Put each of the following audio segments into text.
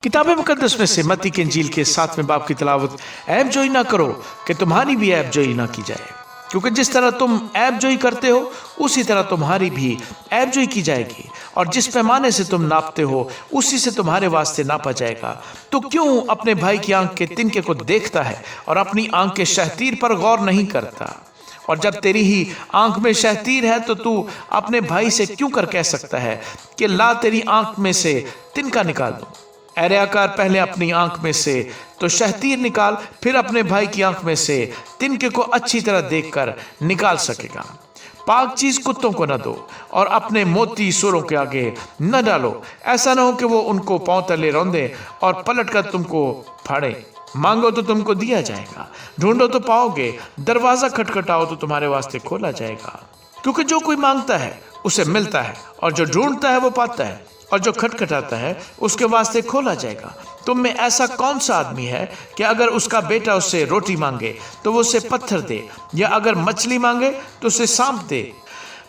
किताब मुकद्दस में से मत्ती की इंजील के 7वें बाब की तिलावत ऐब जोई ना करो कि तुम्हारी भी ऐब जोई ना की जाए, क्योंकि जिस तरह तुम ऐब जोई करते हो उसी तरह तुम्हारी भी ऐब जोई की जाएगी, और जिस पैमाने से तुम नापते हो उसी से तुम्हारे वास्ते नापा जाएगा। तो क्यों अपने भाई की आंख के तिनके को देखता है और अपनी आंख के शहतीर पर गौर नहीं करता? और जब तेरी ही आंख में शहतीर है तो तू अपने भाई से क्यों कर कह सकता है कि ला तेरी आंख में से तिनका निकाल दूं? ऐरे आकार पहले अपनी आंख में से तो शहतीर निकाल, फिर अपने भाई की आंख में से तिनके को अच्छी तरह देखकर निकाल सकेगा। पाक चीज कुत्तों को न दो और अपने मोती सूरों के आगे न डालो, ऐसा न हो कि वो उनको पांव तले रौंदे और पलट कर तुमको फाड़े। मांगो तो तुमको दिया जाएगा, ढूंढो तो पाओगे, दरवाजा खटखटाओ तो तुम्हारे वास्ते खोला जाएगा। क्योंकि जो कोई मांगता है उसे मिलता है, और जो ढूंढता है वो पाता है, और जो खटखटाता है उसके वास्ते खोला जाएगा। तुम में ऐसा कौन सा आदमी है कि अगर उसका बेटा उससे रोटी मांगे तो वो उसे पत्थर दे, या अगर मछली मांगे तो उसे सांप दे?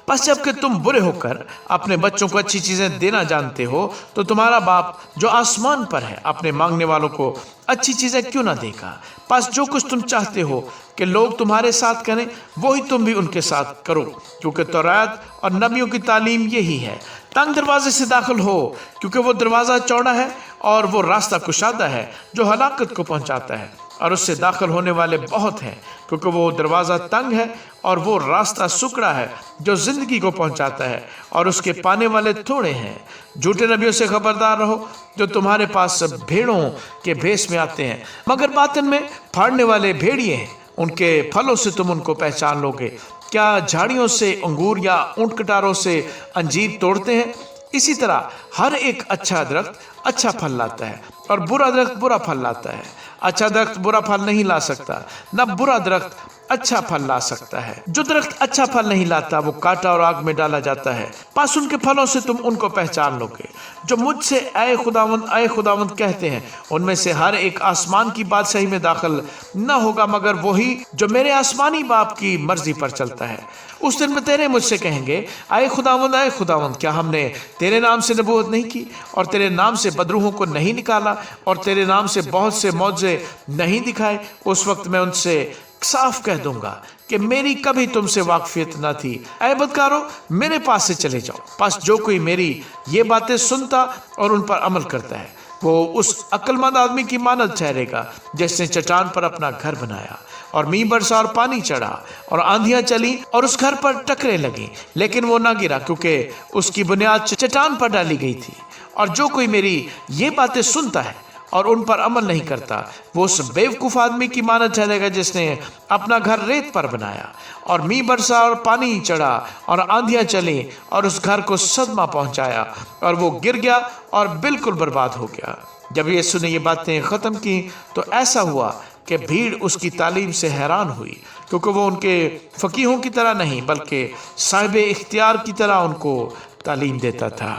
बस जबकि तुम बुरे होकर अपने बच्चों को अच्छी चीजें देना जानते हो, तो तुम्हारा बाप जो आसमान पर है अपने मांगने वालों को अच्छी चीजें क्यों ना देगा? बस जो कुछ तुम चाहते हो कि लोग तुम्हारे साथ करें, वही तुम भी उनके साथ करो, क्योंकि तौरात और नबियों की तालीम यही है। तंग दरवाजे से दाखिल हो, क्योंकि वो दरवाजा चौड़ा है और वो रास्ता कुशादा है जो हलाकत को पहुंचाता है, और उससे दाखिल होने वाले बहुत हैं, क्योंकि वो दरवाज़ा तंग है और वो रास्ता सुकड़ा है जो ज़िंदगी को पहुंचाता है, और उसके पाने वाले थोड़े हैं। झूठे नबियों से खबरदार रहो जो तुम्हारे पास भेड़ों के भेष में आते हैं, मगर बातिन में फाड़ने वाले भेड़िए हैं। उनके फलों से तुम उनको पहचान लोगे। क्या झाड़ियों से अंगूर या ऊंट कटारों से अंजीर तोड़ते हैं? इसी तरह हर एक अच्छा दरख्त अच्छा फल लाता है और बुरा दरख्त बुरा फल लाता है। अच्छा दरख्त बुरा फल नहीं ला सकता, न बुरा दरख्त अच्छा फल ला सकता है। जो दरख्त अच्छा फल नहीं लाता वो काटा और आग में डाला जाता है। पास उनके फलों से तुम उनको पहचान लोगे। जो मुझसे ऐ खुदावंद कहते हैं, उनमें से हर एक आसमान की बादशाही में दाखिल न होगा, मगर वही जो मेरे आसमानी बाप की मर्जी पर चलता है। उस दिन में तेरे मुझसे कहेंगे, ऐ खुदावंद, क्या हमने तेरे नाम से नबूवत नहीं की, और तेरे नाम से बदरूहों को नहीं निकाला, और तेरे नाम से बहुत से मौजे नहीं दिखाए? उस वक्त मैं उनसे साफ कह दूंगा कि मेरी कभी तुमसे वाकफियत न थी। ऐ बदकारो, मेरे पास से चले जाओ। बस जो कोई मेरी ये बातें सुनता और उन पर अमल करता है, वो उस अक्लमंद आदमी की मानद ठहरेगा जिसने चट्टान पर अपना घर बनाया, और मींह बरसा और पानी चढ़ा और आंधियां चली और उस घर पर टकरे लगी, लेकिन वो ना गिरा, क्योंकि उसकी बुनियाद चट्टान पर डाली गई थी। और जो कोई मेरी ये बातें सुनता है और उन पर अमल नहीं करता, वो उस बेवकूफ़ आदमी की मानद ठहरेगा जिसने अपना घर रेत पर बनाया, और मींह बरसा और पानी चढ़ा और आंधियां चली और उस घर को सदमा पहुंचाया, और वो गिर गया और बिल्कुल बर्बाद हो गया। जब यीशु ने ये बातें ख़त्म की तो ऐसा हुआ कि भीड़ उसकी तालीम से हैरान हुई, क्योंकि वो उनके फ़कीहों की तरह नहीं बल्कि साहिब इख्तियार की तरह उनको तालीम देता था।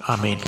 आमीन।